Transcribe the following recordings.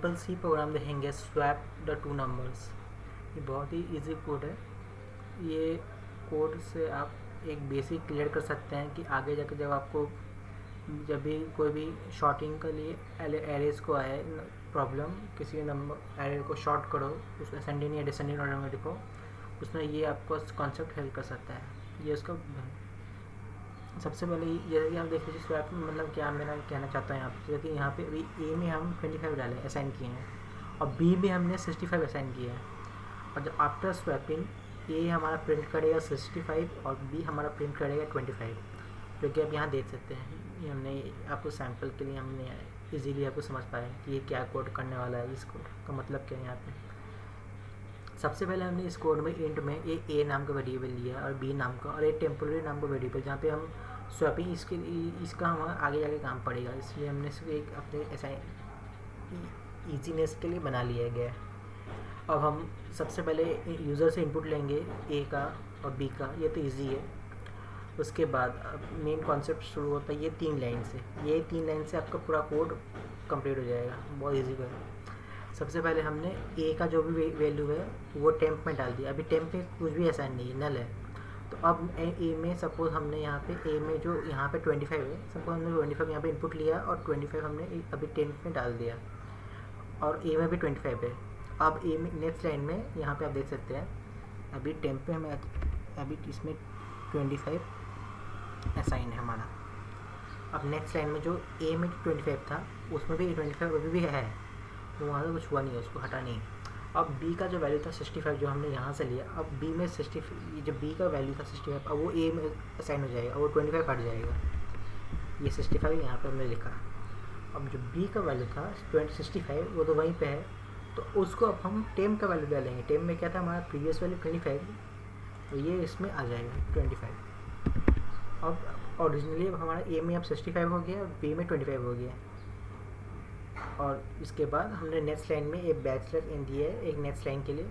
Simple C program देखेंगे, swap the two numbers. ये बहुत ही इजी कोड है। ये कोड से आप एक बेसिक क्लियर कर सकते हैं कि आगे जाकर जब आपको जब भी कोई भी शॉर्टिंग के लिए एरेज को आए प्रॉब्लम, किसी नंबर एरे को शॉर्ट करो, उसको असेंडिंग या डिसेंडिंग ऑर्डर में लिखो, उसमें ये आपको कॉन्सेप्ट हेल्प कर सकता है। ये उसका सबसे पहले जैसे कि आप देख लीजिए स्वैप में मतलब क्या मेरा कहना चाहता हूँ यहाँ पे, जैसे कि यहाँ पे अभी ए में हम 25 डाले असाइन किए हैं और बी में हमने 65 असाइन किया है। और जब आफ्टर स्वैपिंग ए हमारा प्रिंट करेगा 65 और बी हमारा प्रिंट करेगा 25, जो कि आप यहाँ देख सकते हैं। ये हमने आपको सैम्पल के लिए हमने इजीली आपको समझ पाया कि ये क्या कोड करने वाला है, इस कोड का मतलब क्या है। यहाँ पे सबसे पहले हमने इस कोड में इंट में ए नाम का वेरिएबल लिया और बी नाम का और एक टेम्पोररी नाम का वेरिएबल, जहाँ पे हम स्वैपिंग इसका हम आगे जाके काम पड़ेगा, इसलिए हमने इसको एक अपने ऐसा ईजीनेस के लिए बना लिया गया है। अब हम सबसे पहले यूज़र से इनपुट लेंगे ए का और बी का, ये तो ईजी है। उसके बाद मेन कॉन्सेप्ट शुरू होता है ये 3 लाइन से। ये 3 लाइन से आपका पूरा कोड कंप्लीट हो जाएगा, बहुत ईजी है। सबसे पहले हमने ए का जो भी वैल्यू है वो टेम्प में डाल दिया। अभी टेम्प में कुछ भी असाइन नहीं है, नल है। तो अब ए में सपोज हमने यहाँ पे ए में जो यहाँ पे 25 है, सपोज हमने 25 यहाँ पे इनपुट लिया और 25 हमने अभी टेम्प में डाल दिया और ए में भी 25 है। अब ए में नेक्स्ट लाइन में यहाँ पे आप देख सकते हैं अभी टेम्प पे हमें अभी इसमें 25 असाइन है हमारा। अब नेक्स्ट लाइन में जो ए में 25 था उसमें भी 25 अभी भी है, तो वहाँ से कुछ हुआ नहीं है, उसको हटा नहीं। अब बी का जो वैल्यू था 65 जो हमने यहाँ से लिया, अब बी में 60 जब बी का वैल्यू था 65 अब वो ए में असाइन हो जाएगा और वो 25 हट जाएगा। ये 65 यहाँ पे हमने लिखा। अब जो बी का वैल्यू था 65 वो तो वहीं पे है, तो उसको अब हम टेम का वैल्यू डालेंगे। टेम में क्या था हमारा प्रीवियस वैल्यू 25, तो ये इसमें आ जाएगा 25। अब ओरिजिनली हमारा ए में अब 65 हो गया और बी में 25 हो गया। और इसके बाद हमने नेक्स्ट लाइन में एक बैचलर इन दिया है एक नेक्स्ट लाइन के लिए।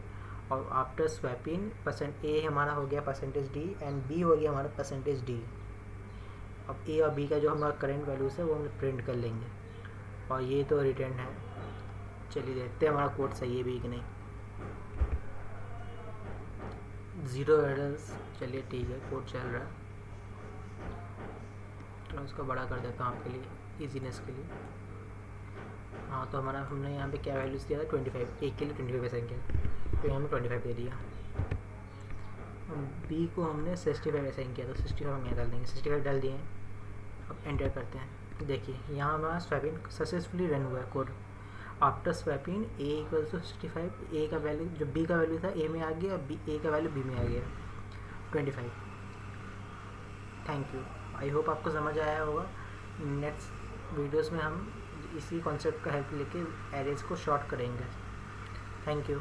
और आफ्टर स्वैपिंग परसेंट ए हमारा हो गया %d एंड बी हो गया हमारा %d। अब ए और बी का जो हमारा करंट वैल्यूज है वो हम प्रिंट कर लेंगे और ये तो रिटर्न है। चलिए देखते हैं हमारा कोड सही है भी कि नहीं। 0 एरर्स। चलिए ठीक है, कोड चल रहा है। तो इसको बड़ा कर देता हूँ आपके लिए ईजीनेस के लिए। हाँ, तो हमारा हमने यहाँ पे क्या वैल्यूज़ दिया था 25, एक के लिए 25 असाइन किया, तो यहाँ में 25 दे दिया। बी को हमने 65 असाइन किया, तो 65 हम यहाँ डाल देंगे। 65 डाल दिए। अब एंटर करते हैं। देखिए यहाँ हमारा स्वैपिंग सक्सेसफुली रन हुआ है code. After swapping a equal to 65, a का वैल्यू जो बी का वैल्यू था ए में आ गया, ए का वैल्यू बी में आ गया 25। Thank you. आई होप आपको समझ आया होगा। नेक्स्ट वीडियोस में हम इसी कॉन्सेप्ट का हेल्प लेके एरेज को शॉर्ट करेंगे। Thank you.